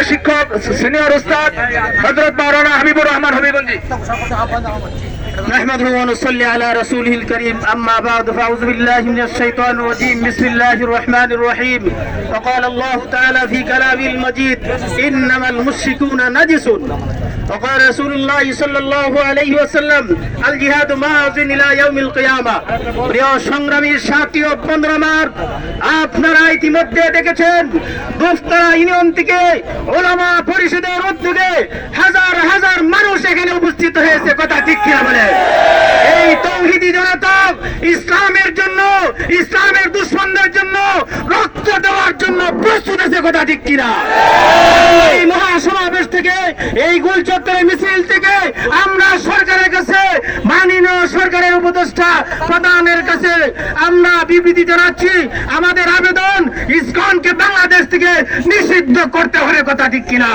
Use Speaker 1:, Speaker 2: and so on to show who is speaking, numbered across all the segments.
Speaker 1: শিক্ষক সিনিয়র উস্তাদ হযরত মাওলানা হাবিবুর রহমান হবিগঞ্জি।
Speaker 2: نحمده ونصلي على رسوله الكريم أما بعد فأعوذ بالله من الشيطان الرجيم بسم الله الرحمن الرحيم وقال الله تعالى في كلامه المجيد إنما المشركون نجس وقال رسول الله صلى الله عليه وسلم الجهاد ماض إلى يوم القيامة প্রিয় সংগ্রামী সাথী ও বন্ধুরা আমার, আপনারা ইতিমধ্যে দেখেছেন দুফতরা ইউনিয়ন থেকে ওলামা পরিষদের উদ্যোগে হাজার হাজার মানুষ এখানে উপস্থিত হয়েছে। কথা ঠিক কিনা বলে? এই তৌহিদি জনতা ইসলামের জন্য, ইসলামের দুশমনদের জন্য রক্ত দেওয়ার জন্য প্রস্তুত আছে। কথা ঠিক কিনা? এই মহাসমাবেশ থেকে, এই গোল চত্বরের মিছিল থেকে আমরা সরকারের কাছে, মাননীয় সরকারের উপদেষ্টা প্রধানের কাছে আমরা বিবৃতি জানাচ্ছি। আমাদের আবেদন ইসকনকে বাংলাদেশ থেকে নিষিদ্ধ করতে হবে। কথা ঠিক কিনা?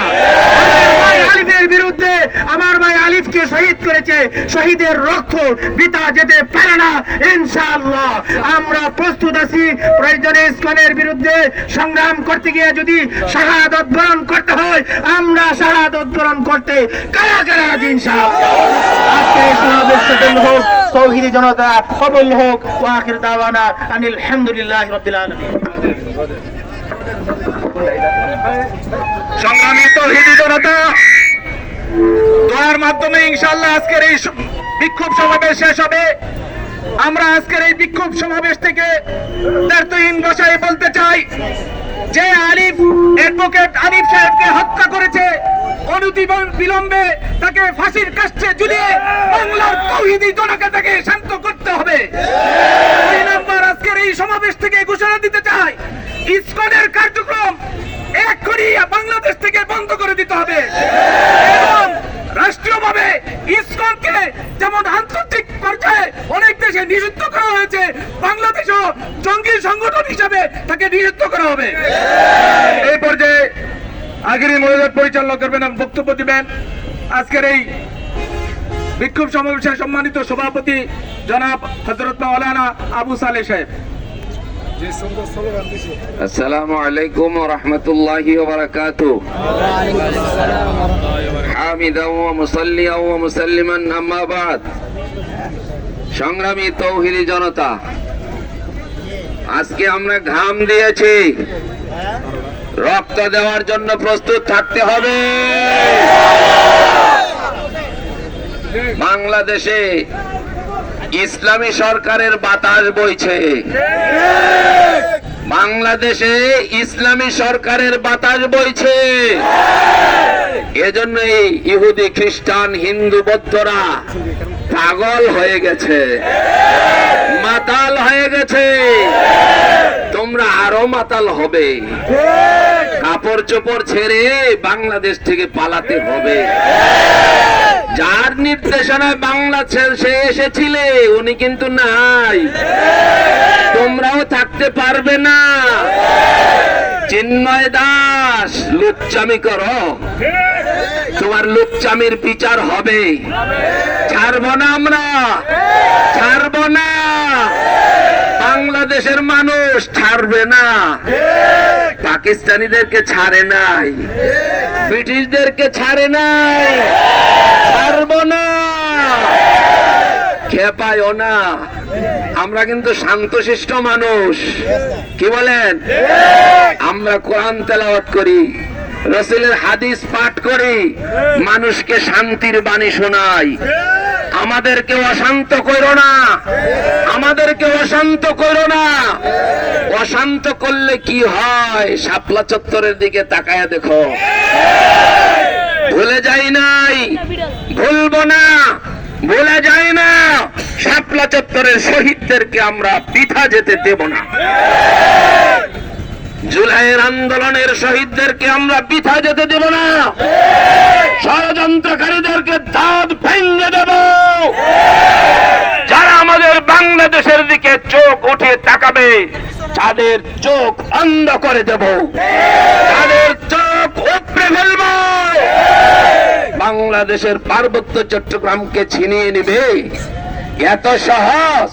Speaker 2: আলিফের বিরুদ্ধে আমার ভাই আলিফকে শহীদ করেছে, শহীদের রক্ত বৃথা যেতে পারে না। ইনশাআল্লাহ আমরা প্রস্তুত আছি। প্রয়োজনে ইসকনের বিরুদ্ধে সংগ্রাম করতে গিয়ে যদি শাহাদাত বরণ করতে হয়, আমরা শাহাদাত বরণ করতে কারা কারা রাজি ইনশাআল্লাহ। আজকে সমাবেশ সফল হোক, তৌহিদি জনতা কবুল হোক। ওয়া আখির দাওয়ানা আনিল হামদুলিল্লাহি রাব্বিল আলামিন।
Speaker 1: সংগ্রামী তৌহিদি জনতা, দোয়ার মাধ্যমে ইনশাআল্লাহ আজকের এই বিক্ষোভ সমাবেশ শেষ হবে। আমরা আজকের এই বিক্ষোভ সমাবেশ থেকে দায়িত্বহীন ভাষায় বলতে চাই যে আলিফ, অ্যাডভোকেট আলিফ সাহেবকে হত্যা করেছে, অনতি বিলম্বে তাকে ফাঁসির কাষ্ঠে ঝুলিয়ে বাংলার তৌহিদি জনতা তাকে শান্ত করতে হবে। দুই নাম্বার, আজকের এই সমাবেশ থেকে ঘোষণা দিতে চাই ইসকনের কার্যক্রম এক্ষুনি বাংলাদেশ থেকে বন্ধ করে দিতে হবে এবং রাষ্ট্রীয়ভাবে ইসকনকে যেমন আন্তর্জাতিক পর্যায়ে অনেক দেশে নিষিদ্ধ করা হয়েছে, বাংলাদেশও জঙ্গি সংগঠন হিসাবে তাকে নিষিদ্ধ করা হবে। এই পর্যায়ে আগেরই মনোযোগ পরিচালনা করবেন এবং বক্তব্য দিবেন আজকের এই বিক্ষোভ সমাবেশের সম্মানিত সভাপতি জনাব হযরত মাওলানা আবু সালেহ সাহেব।
Speaker 3: আসসালামু আলাইকুম ওয়া রাহমাতুল্লাহি ওয়া বারাকাতুহু। হামিদান ওয়া মুসাল্লিয়ান ওয়া মুসাল্লিমান আম্মা বাদ। সংগ্রামী তৌহিদি জনতা, আজকে আমরা ঘাম দিয়েছি, রক্ত দেওয়ার জন্য প্রস্তুত থাকতে হবে। বাংলাদেশে ইসলামী সরকারের বাতাস বইছে, বাংলাদেশে ইসলামী সরকারের বাতাস বইছে। এজন্যই ইহুদি, খ্রিস্টান, হিন্দু, বৌদ্ধরা পাগল হয়ে গেছে, মাতাল হয়ে গেছে। তোমরা আরো মাতাল হবে, কাপড় চোপড় ছেড়ে বাংলাদেশ থেকে পালাতে হবে। যার নির্দেশনায় বাংলাদেশে এসেছিলে উনি কিন্তু নাই, তোমরাও থাকতে পারবে না। চিন্ময় দাস, লুচ্চামি করো, তোমার লুচ্চামির বিচার হবে। ছাড়বো না আমরা, ছাড়বো না। বাংলাদেশের মানুষ ছাড়বে না। পাকিস্তানিদেরকে ছাড়ে নাই, ব্রিটিশদেরকে ছাড়ে নাই, ছাড়বো না। খেপায়ও না, আমরা কিন্তু শান্তশিষ্ট মানুষ। কি বলেন? আমরা কোরআন তেলাওয়াত করি, রাসূলের হাদিস পাঠ করি, মানুষকে শান্তির বাণী শোনাই। আমাদেরকে অশান্ত করো না, আমাদেরকে অশান্ত করো না। অশান্ত করলে কি হয়? শাপলা চত্বরের দিকে তাকায়া দেখো। ভুলে যাই নাই, ভুলবো না, ভুলে যাই না। শাপলা চত্বরের শহীদদেরকে আমরা বৃথা যেতে দেব না। জুলাইয়ের আন্দোলনের শহীদদেরকে আমরা বৃথা যেতে দেব না। ষড়যন্ত্রকারীদেরকে দাঁত ভেঙে দেব। যারা আমাদের বাংলাদেশের দিকে চোখ উঠিয়ে তাকাবে তাদের চোখ অন্ধ করে দেব, তাদের চোখ উপড়ে ফেলব। বাংলাদেশের পার্বত্য চট্টগ্রামকে ছিনিয়ে নেবে এত সহজ?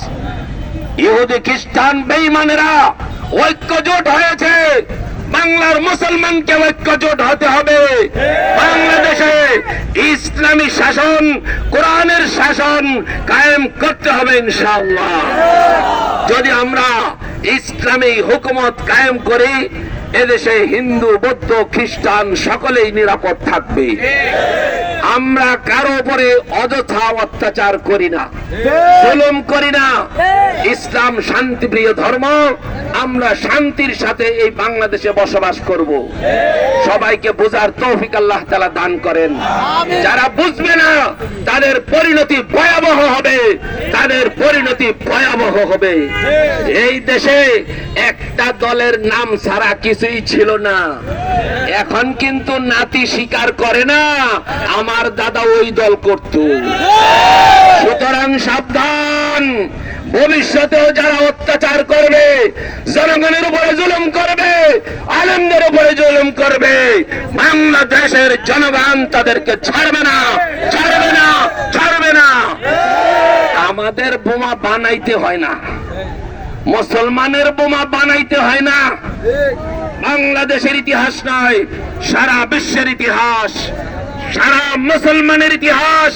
Speaker 3: ইহুদি খ্রিস্টান বেঈমানেরা ঐক্যজোট হয়েছে বাংলার মুসলমানকে ঐক্যজোট হতে হবে। বাংলাদেশে ইসলামী শাসন, কোরআনের শাসন কায়েম করতে হবে ইনশাআল্লাহ। যদি আমরা ইসলামী হুকুমত কায়েম করি, এদেশে হিন্দু, বৌদ্ধ, খ্রিস্টান সকলেই নিরাপদ থাকবে। আমরা কারো উপরে অযথা অত্যাচার করি না, জুলুম করি না। ইসলাম শান্তিপ্রিয় ধর্ম। আমরা শান্তির সাথে এই বাংলাদেশে বসবাস করব। সবাইকে বোঝার তৌফিক আল্লাহ তাআলা দান করেন। যারা বুঝবে না তাদের পরিণতি ভয়াবহ হবে, তাদের পরিণতি ভয়াবহ হবে। এই দেশে একটা দলের নাম ছাড়া কিছুই ছিল না। এখন কিন্তু নাতি স্বীকার করে না আমার দাদা ওই দল করত। সুতরাং সাবধান, ভবিষ্যতেও যারা অত্যাচার করবে, জনগণের উপরে জুলুম করবে, আলেমদের উপরে জুলুম করবে, বাংলাদেশের জনগণ তাদেরকে ছাড়বে না, ছাড়বে না, ছাড়বে না। আমাদের বোমা বানাইতে হয় না, মুসলমানের বোমা বানাইতে হয় না। বাংলাদেশের ইতিহাস নয়, সারা বিশ্বের ইতিহাস, সারা মুসলমানের ইতিহাস।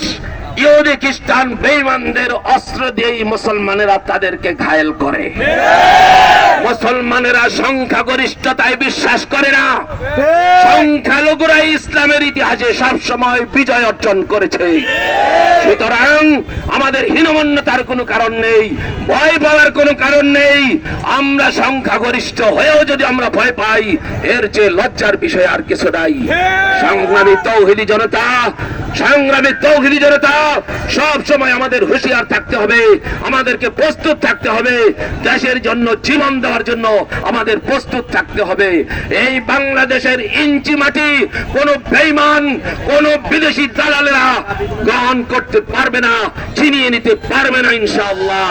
Speaker 3: ইহুদি খ্রিস্টান বেঈমানদের অস্ত্র দিয়ে মুসলমানেরা তাদেরকে ঘায়েল করে। মুসলমানেরা সংখ্যাগরিষ্ঠতায় বিশ্বাস করে না, সংখ্যালঘুরা ইসলামের ইতিহাসে সব সময় বিজয় অর্জন করেছে। সুতরাং আমাদের হীনমন্যতার কোনো কারণ নেই, ভয় পাওয়ার কোনো কারণ নেই। আমরা সংখ্যাগরিষ্ঠ হয়েও যদি আমরা ভয় পাই, এর চেয়ে লজ্জার বিষয় আর কিছু নাই। সংগ্রামী তৌহিদি জনতা, সংগ্রামী তৌহিদি জনতা, সব সময় আমাদের হুঁশিয়ার থাকতে হবে, আমাদেরকে প্রস্তুত থাকতে হবে। দেশের জন্য জীবন দেওয়ার জন্য আমাদের প্রস্তুত থাকতে হবে। এই বাংলাদেশের ইঞ্চি মাটি কোন বেঈমান, কোন বিদেশি দালালেরা গ্রহণ করতে পারবে না, ছিনিয়ে নিতে পারবে না ইনশাআল্লাহ।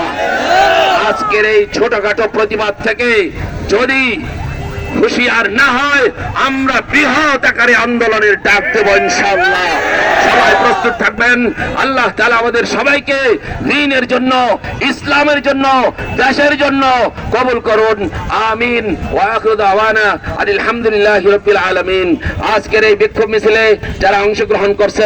Speaker 3: আজকের এই ছোটখাটো প্রতিবাদ থেকে যদি হুঁশিয়ার না হয়, আমরা বৃহৎ আকারে আন্দোলনের ডাক দেব ইনশাআল্লাহ। সবাই প্রস্তুত থাকবেন। আল্লাহ তাআলা আমাদের সবাইকে দ্বীনের জন্য, ইসলামের জন্য, দেশের জন্য কবুল করুন। আমিন। ওয়া আখিরু দাওয়ানা আলহামদুলিল্লাহি রাব্বিল আলামিন। আজকের এই বিক্ষোভ মিছিলে যারা অংশগ্রহণ করছে